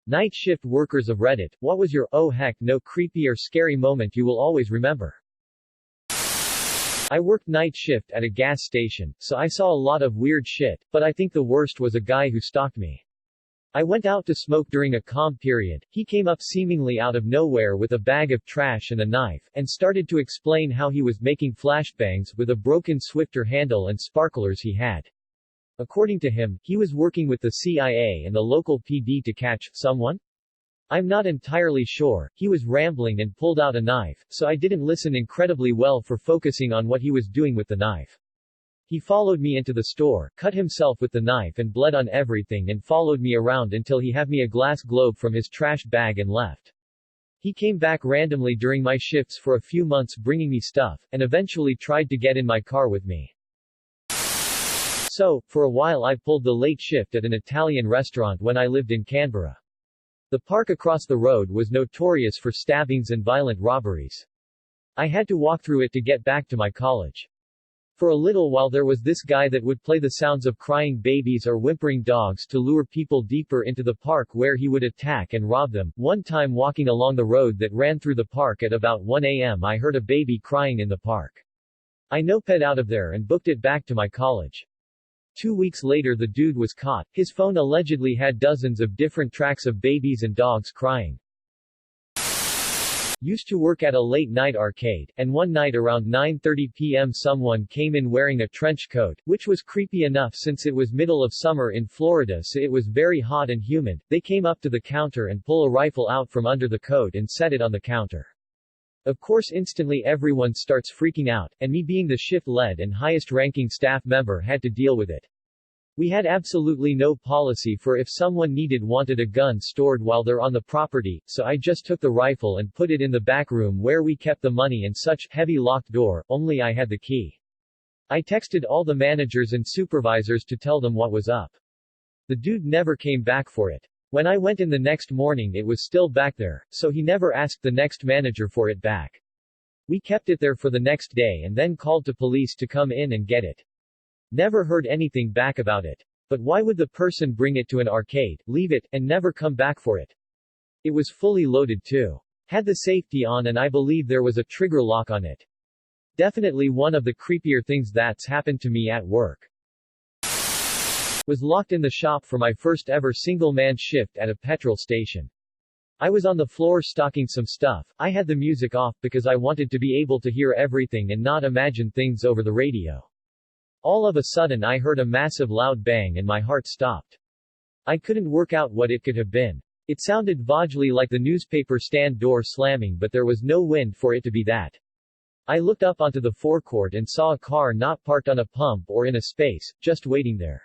Night shift workers of Reddit, what was your oh heck no creepy or scary moment you will always remember? I worked night shift at a gas station, so I saw a lot of weird shit, but I think the worst was a guy who stalked me. I went out to smoke during a calm period. He came up seemingly out of nowhere with a bag of trash and a knife, and started to explain how he was making flashbangs with a broken Swifter handle and sparklers he had. According to him, he was working with the CIA and the local PD to catch someone? I'm not entirely sure. He was rambling and pulled out a knife, so I didn't listen incredibly well for focusing on what he was doing with the knife. He followed me into the store, cut himself with the knife and bled on everything and followed me around until he had me a glass globe from his trash bag and left. He came back randomly during my shifts for a few months bringing me stuff, and eventually tried to get in my car with me. So, for a while I pulled the late shift at an Italian restaurant when I lived in Canberra. The park across the road was notorious for stabbings and violent robberies. I had to walk through it to get back to my college. For a little while there was this guy that would play the sounds of crying babies or whimpering dogs to lure people deeper into the park where he would attack and rob them. One time walking along the road that ran through the park at about 1 a.m. I heard a baby crying in the park. I noped out of there and booked it back to my college. 2 weeks later the dude was caught. His phone allegedly had dozens of different tracks of babies and dogs crying. Used to work at a late-night arcade, and one night around 9:30 p.m. someone came in wearing a trench coat, which was creepy enough since it was middle of summer in Florida so it was very hot and humid. They came up to the counter and pull a rifle out from under the coat and set it on the counter. Of course instantly everyone starts freaking out, and me being the shift lead and highest ranking staff member had to deal with it. We had absolutely no policy for if someone wanted a gun stored while they're on the property, so I just took the rifle and put it in the back room where we kept the money and such, heavy locked door, only I had the key. I texted all the managers and supervisors to tell them what was up. The dude never came back for it. When I went in the next morning it was still back there, so he never asked the next manager for it back. We kept it there for the next day and then called to police to come in and get it. Never heard anything back about it. But why would the person bring it to an arcade, leave it, and never come back for it? It was fully loaded too. Had the safety on and I believe there was a trigger lock on it. Definitely one of the creepier things that's happened to me at work. Was locked in the shop for my first ever single-man shift at a petrol station. I was on the floor stocking some stuff. I had the music off because I wanted to be able to hear everything and not imagine things over the radio. All of a sudden I heard a massive loud bang and my heart stopped. I couldn't work out what it could have been. It sounded vaguely like the newspaper stand door slamming, but there was no wind for it to be that. I looked up onto the forecourt and saw a car not parked on a pump or in a space, just waiting there.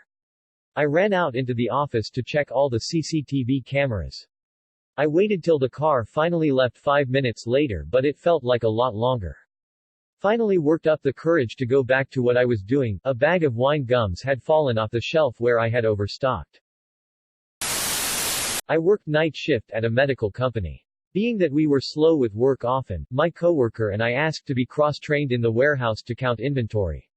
I ran out into the office to check all the CCTV cameras. I waited till the car finally left 5 minutes later, but it felt like a lot longer. Finally worked up the courage to go back to what I was doing. A bag of wine gums had fallen off the shelf where I had overstocked. I worked night shift at a medical company. Being that we were slow with work often, my coworker and I asked to be cross-trained in the warehouse to count inventory.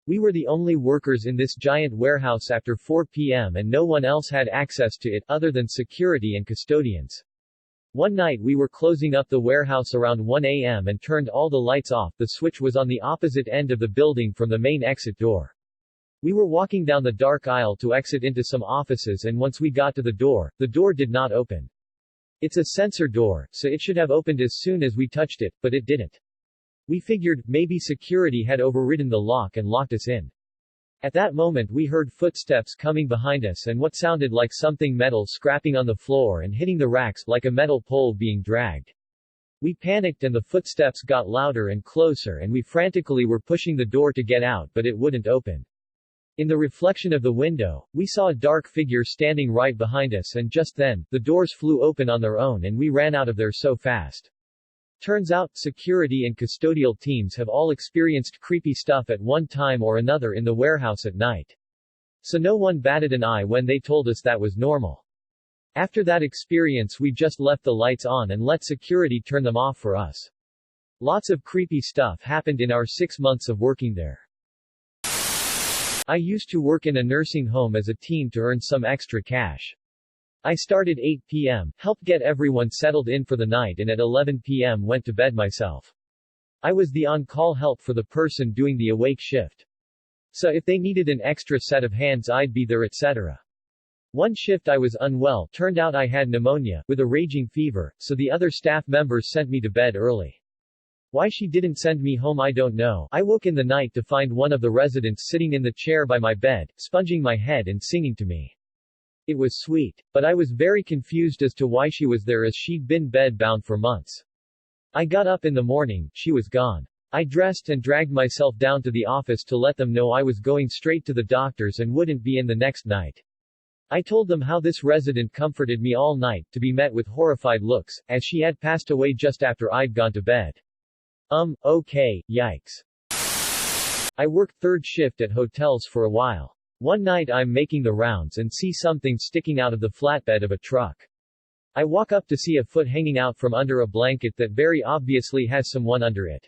We were the only workers in this giant warehouse after 4 p.m. and no one else had access to it, other than security and custodians. One night we were closing up the warehouse around 1 a.m. and turned all the lights off. The switch was on the opposite end of the building from the main exit door. We were walking down the dark aisle to exit into some offices, and once we got to the door did not open. It's a sensor door, so it should have opened as soon as we touched it, but it didn't. We figured, maybe security had overridden the lock and locked us in. At that moment we heard footsteps coming behind us and what sounded like something metal scrapping on the floor and hitting the racks, like a metal pole being dragged. We panicked and the footsteps got louder and closer and we frantically were pushing the door to get out, but it wouldn't open. In the reflection of the window, we saw a dark figure standing right behind us, and just then, the doors flew open on their own and we ran out of there so fast. Turns out, security and custodial teams have all experienced creepy stuff at one time or another in the warehouse at night. So no one batted an eye when they told us that was normal. After that experience we just left the lights on and let security turn them off for us. Lots of creepy stuff happened in our 6 months of working there. I used to work in a nursing home as a teen to earn some extra cash. I started 8 p.m., helped get everyone settled in for the night, and at 11 p.m. went to bed myself. I was the on-call help for the person doing the awake shift. So if they needed an extra set of hands, I'd be there, etc. One shift I was unwell, turned out I had pneumonia, with a raging fever, so the other staff members sent me to bed early. Why she didn't send me home I don't know. I woke in the night to find one of the residents sitting in the chair by my bed, sponging my head and singing to me. It was sweet. But I was very confused as to why she was there, as she'd been bed-bound for months. I got up in the morning, she was gone. I dressed and dragged myself down to the office to let them know I was going straight to the doctor's and wouldn't be in the next night. I told them how this resident comforted me all night, to be met with horrified looks, as she had passed away just after I'd gone to bed. Okay, yikes. I worked third shift at hotels for a while. One night I'm making the rounds and see something sticking out of the flatbed of a truck. I walk up to see a foot hanging out from under a blanket that very obviously has someone under it.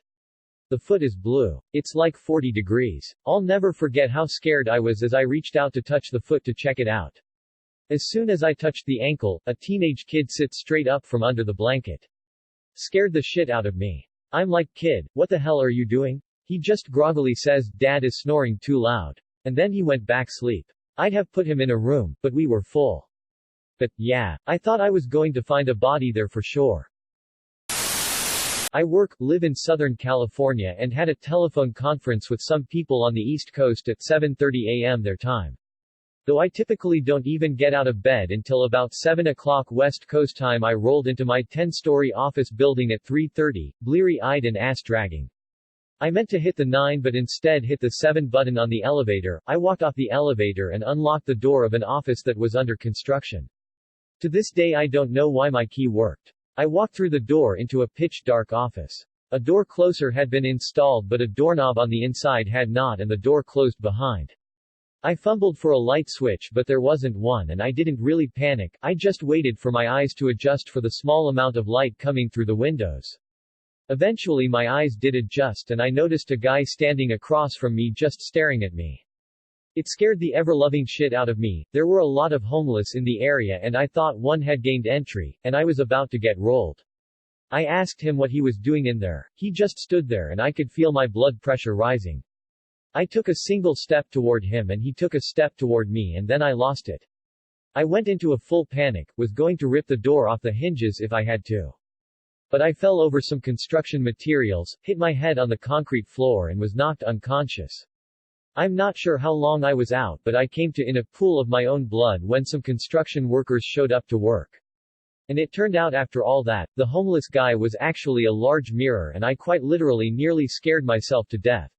The foot is blue. It's like 40 degrees. I'll never forget how scared I was as I reached out to touch the foot to check it out. As soon as I touched the ankle, a teenage kid sits straight up from under the blanket. Scared the shit out of me. I'm like, kid, what the hell are you doing? He just groggily says, Dad is snoring too loud. And then he went back sleep. I'd have put him in a room, but we were full. But, yeah, I thought I was going to find a body there for sure. I live in Southern California and had a telephone conference with some people on the East Coast at 7:30 a.m. their time. Though I typically don't even get out of bed until about 7 o'clock West Coast time, I rolled into my 10-story office building at 3:30, bleary-eyed and ass-dragging. I meant to hit the 9 but instead hit the 7 button on the elevator. I walked off the elevator and unlocked the door of an office that was under construction. To this day I don't know why my key worked. I walked through the door into a pitch-dark office. A door closer had been installed but a doorknob on the inside had not, and the door closed behind. I fumbled for a light switch but there wasn't one, and I didn't really panic. I just waited for my eyes to adjust for the small amount of light coming through the windows. Eventually my eyes did adjust and I noticed a guy standing across from me just staring at me. It scared the ever-loving shit out of me. There were a lot of homeless in the area and I thought one had gained entry, and I was about to get rolled. I asked him what he was doing in there. He just stood there and I could feel my blood pressure rising. I took a single step toward him and he took a step toward me, and then I lost it. I went into a full panic, was going to rip the door off the hinges if I had to. But I fell over some construction materials, hit my head on the concrete floor and was knocked unconscious. I'm not sure how long I was out, but I came to in a pool of my own blood when some construction workers showed up to work. And it turned out after all that, the homeless guy was actually a large mirror, and I quite literally nearly scared myself to death.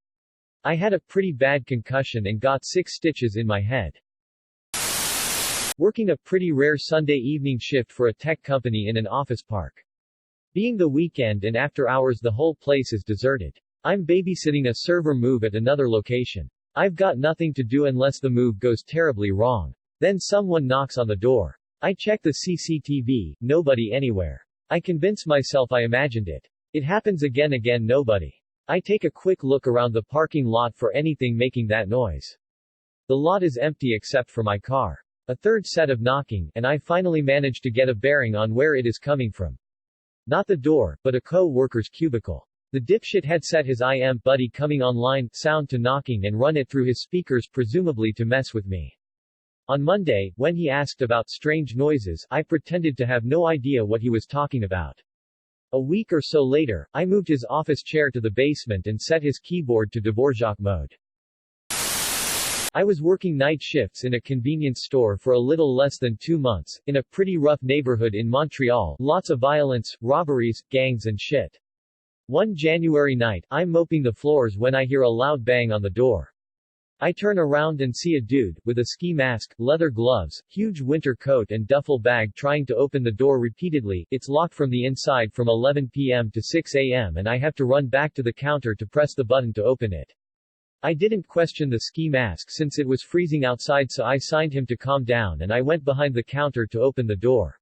I had a pretty bad concussion and got 6 stitches in my head. Working a pretty rare Sunday evening shift for a tech company in an office park. Being the weekend and after hours, the whole place is deserted. I'm babysitting a server move at another location. I've got nothing to do unless the move goes terribly wrong. Then someone knocks on the door. I check the CCTV, nobody anywhere. I convince myself I imagined it. It happens again, nobody. I take a quick look around the parking lot for anything making that noise. The lot is empty except for my car. A third set of knocking, and I finally manage to get a bearing on where it is coming from. Not the door, but a co-worker's cubicle. The dipshit had set his IM buddy coming online sound to knocking and run it through his speakers, presumably to mess with me. On Monday, when he asked about strange noises, I pretended to have no idea what he was talking about. A week or so later, I moved his office chair to the basement and set his keyboard to Dvorak mode. I was working night shifts in a convenience store for a little less than 2 months, in a pretty rough neighborhood in Montreal, lots of violence, robberies, gangs and shit. One January night, I'm mopping the floors when I hear a loud bang on the door. I turn around and see a dude, with a ski mask, leather gloves, huge winter coat and duffel bag trying to open the door repeatedly. It's locked from the inside from 11 p.m. to 6 a.m. and I have to run back to the counter to press the button to open it. I didn't question the ski mask since it was freezing outside, so I signed him to calm down and I went behind the counter to open the door.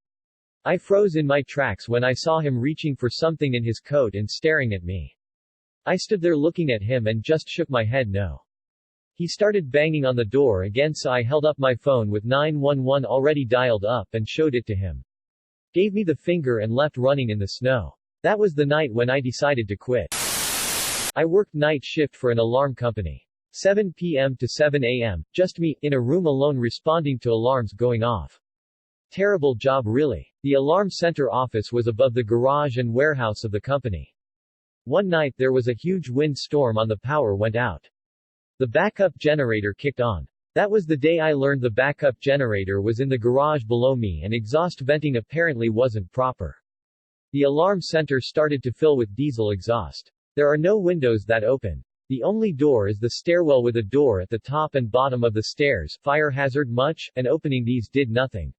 I froze in my tracks when I saw him reaching for something in his coat and staring at me. I stood there looking at him and just shook my head no. He started banging on the door again, so I held up my phone with 911 already dialed up and showed it to him. Gave me the finger and left running in the snow. That was the night when I decided to quit. I worked night shift for an alarm company. 7 p.m. to 7 a.m., just me, in a room alone responding to alarms going off. Terrible job really. The alarm center office was above the garage and warehouse of the company. One night there was a huge wind storm and the power went out. The backup generator kicked on. That was the day I learned the backup generator was in the garage below me and exhaust venting apparently wasn't proper. The alarm center started to fill with diesel exhaust. There are no windows that open. The only door is the stairwell with a door at the top and bottom of the stairs. Fire hazard much, and opening these did nothing.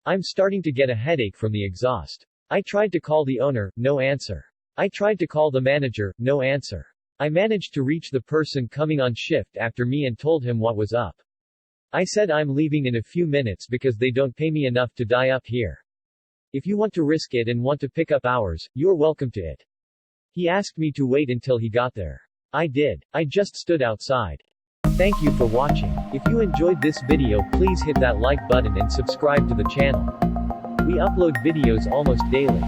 I'm starting to get a headache from the exhaust. I tried to call the owner, no answer. I tried to call the manager, no answer. I managed to reach the person coming on shift after me and told him what was up. I said I'm leaving in a few minutes because they don't pay me enough to die up here. If you want to risk it and want to pick up hours, you're welcome to it. He asked me to wait until he got there. I did. I just stood outside. Thank you for watching. If you enjoyed this video, please hit that like button and subscribe to the channel. We upload videos almost daily.